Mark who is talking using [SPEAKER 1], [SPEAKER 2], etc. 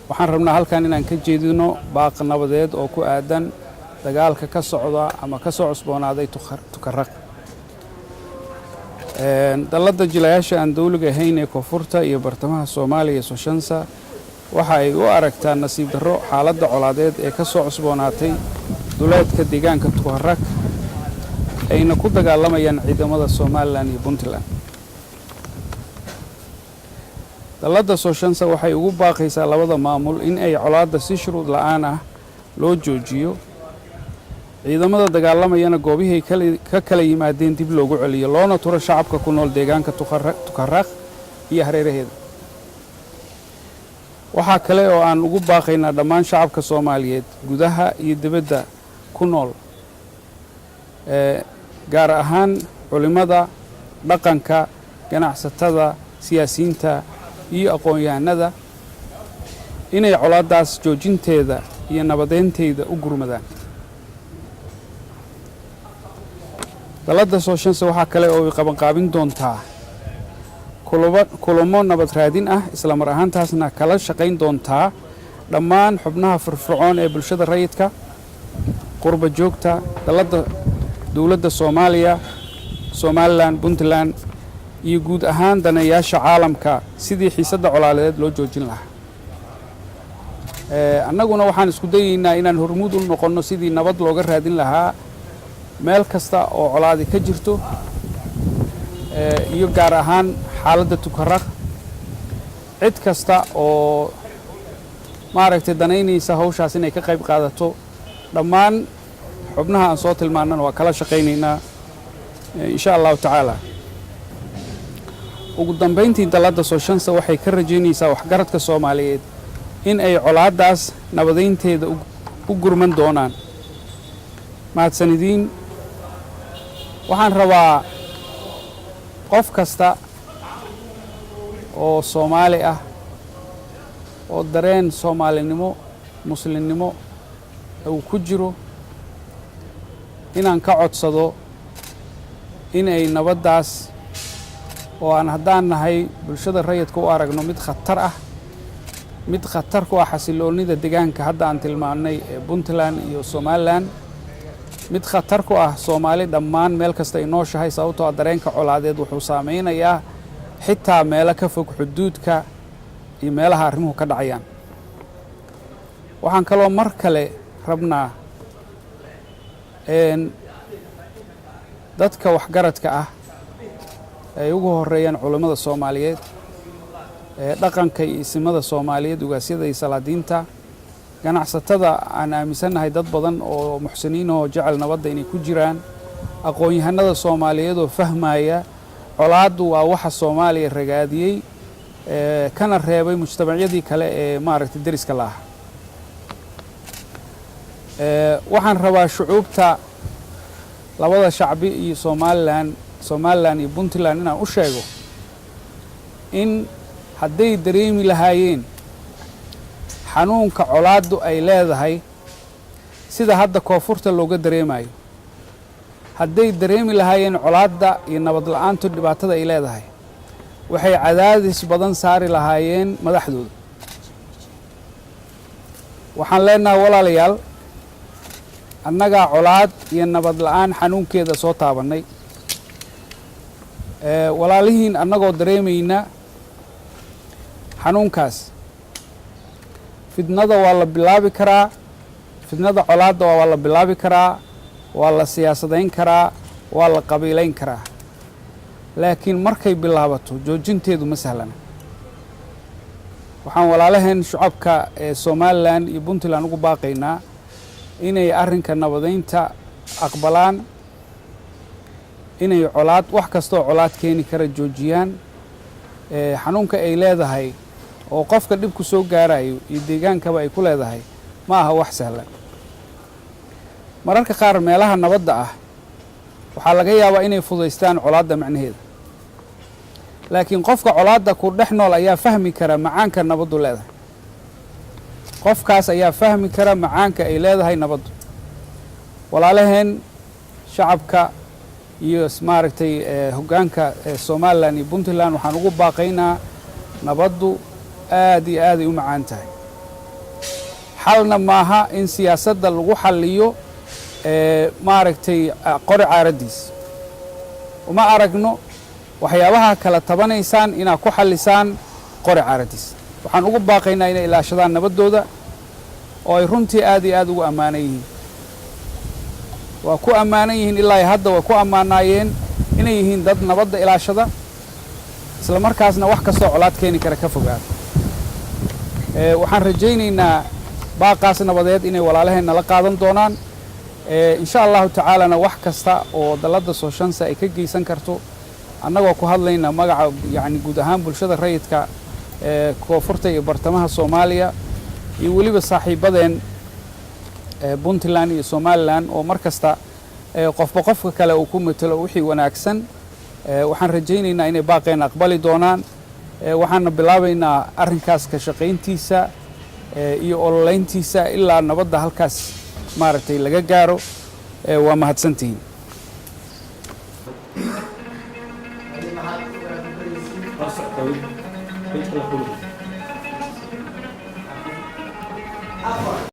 [SPEAKER 1] waxaan rabnaa halkan inaan ka jeedino baaq nabadeed oo ku aadan dagaalka ka socda ama ka soo cusboonaaday Tukaraq. Dallada jilayaasha aan dawliga ahayn ee koonfurta iyo bartamaha Soomaaliya Soshansa waxa ay u aragtaa nasiib darro xaaladda colaadeed ee ka soo cusboonaatay duleedka deegaanka Tukaraq ayna ku dagaalamayaan ciidamada Soomaaliland iyo Puntland. Dallada Soshansa waxay ugu baaqaysaa labada maamul in ay colaadda si shuruud la'aan ah loo joojiyo, ciidamada dagaalamayana goobihii ka kala yimaadeen dib loogu celiyo loona turo shacabka ku nool deegaanka Tukaraq iyo hareeraheeda. waxaa kale oo aan ugu baaqaynaa dhammaan shacabka Soomaaliyeed gudaha iyo dibadda ku nool gaar ahaan culimada, dhaqanka, ganacsatada, siyaasiyiinta iyo aqoon-yahanada inay colaadaas joojinteeda iyo nabadeynteeda u gurmadaan. Dallada Soshansa waxaa kale oo ay qabanqaabin doontaa kulamo nabad raadin ah isla mar ahaantaasna kala shaqayn doontaa dhammaan xubnaha firfircoon ee bulshada rayidka, qurba joogta, dowladda Soomaaliya, Somaliland, Puntland iyo guud ahaan daneeyaasha caalamka sidii xiisadda colaadeed loo joojin lahaa. Annaguna waxaan isku dayaynaa inaan hormuud u noqonno sidii nabad looga raadin lahaa meel kasta oo colaadi ka jirto iyo gaar ahaan xaaladda Tukaraq. cid kasta oo maaragtay danaynaysa hawshaas inay ka qayb qaadato dhammaan xubnaha aan soo tilmaanana waa kala shaqaynaynaa insha Allah tacaala. ugu dambeyntii dallada Soshansa waxay ka rajaynaysaa waxgaradka Soomaaliyeed in ay colaadaas nabadeynteeda u gurman doonaan. mahadsanidin. waxaan rabaa qof kasta oo Soomaali ah oo dareen Soomaalinimo, muslimnimo uu ku jiro inaan ka codsado in ay nabadaas oo aan haddaan nahay bulshada rayidka u aragno mid khatar ku ah xasiloonida deegaanka hadda aan tilmaanay ee Puntland iyo Somaliland, mid khatar ku ah Soomaali dhammaan meel kasta ay nooshahay sababtoo ah dareenka colaadeed wuxuu saameynayaa xitaa meelo ka fog xuduudka iyo meelaha arrimuhu ka dhacayaan. waxaan kaloo mar kale rabnaa dadka waxgaradka ah ay ugu horeeyaan culimada Soomaaliyeed, dhaqanka iyo isimada Soomaaliyeed, ugaasyada iyo salaadiinta, ganacsatada aan aaminsanahay dad badan oo muxsiniin oo jecel nabadda inay ku jiraan, aqoon-yahanada Soomaaliyeed oo fahmaya colaaddu waa waxa Soomaaliya ragaadiyey kana reebay mujtamacyadii kale ee maaragtay deriska la ah. waxaan rabaa shucuubta labada shacbi iyo Somaliland iyo Puntland inaan u sheego in hadday dareemi lahaayeen xanuunka colaaddu ay leedahay sida hadda koonfurta looga dareemayo, hadday dareemi lahaayeen colaadda iyo nabad la'aantu dhibaatada ay leedahay, waxay cadaadis badan saari lahaayeen madaxdooda. waxaan leenahay walaalayaal, annagaa colaad iyo nabad la'aan xanuunkeeda soo taabannay. walaalihiin annagoo dareemayna xanuunkaas, fidnada waa la bilaabi karaa, fidnada colaadda waa la bilaabi karaa, waa la siyaasadayn karaa, waa la qabiilayn karaa, laakiin markay bilaabato joojinteedu ma sahlana. waxaan walaalaheen shacabka ee Somaliland iyo Puntland ugu baaqaynaa inay arrinka nabadeynta aqbalaan, inay colaad wax kastoo colaad keeni kara joojiyaan. xanuunka ay leedahay oo qofka dhib ku soo gaarayo iyo deegaankaba ay ku leedahay ma aha wax sahlan. mararka qaar meelaha nabadda ah waxaa laga yaabaa inay fudaystaan colaadda macnaheeda, laakiin qofka colaadda ku dhex nool ayaa fahmi kara macaanka nabaddu leedahay. qofkaas ayaa fahmi kara macaanka ay leedahay nabaddu. walaalaheen shacabka iyo maaragtay hoggaanka Somaliland iyo Puntland waxaan ugu baaqaynaa nabaddu aad iyo aad ay u macaan tahay. xalna maaha in siyaasadda lagu xalliyo maaragtay qori caaradiis uma aragno waxyaabaha kala tabanaysaan inaad ku xallisaan qori caaradiis waxaan ugu baaqaynaa inay ilaashadaan nabaddooda oo ay runtii aad iyo aad ugu ammaanan yihiin waa ku ammaanan yihiin ilaa hadda way ku ammaanaayeen inay yihiin dad nabadda ilaashada isla markaasna wax kastoo colaad keeni kara ka fogaada waxaan rajaynaynaa baaqaas nabadeed inay walaalaheenna la qaadan doonaan insha allahu tacaalana wax kasta oo dalladda sooshansa ay ka geysan karto annagoo ku hadlayna magaca yacni guud ahaan bulshada rayidka koonfurta iyo bartamaha soomaaliya iyo weliba saaxiibadeen puntland iyo somalilan oo mar kasta qofba qofka kale uu ku matalo wixii wanaagsan waxaan rajaynaynaa inay baaqeen aqbali doonaan waxaana bilaabaynaa arrinkaas ka shaqayntiisa iyo ololeyntiisa ilaa nabadda halkaas maaragtay laga gaaro waa mahadsantihiin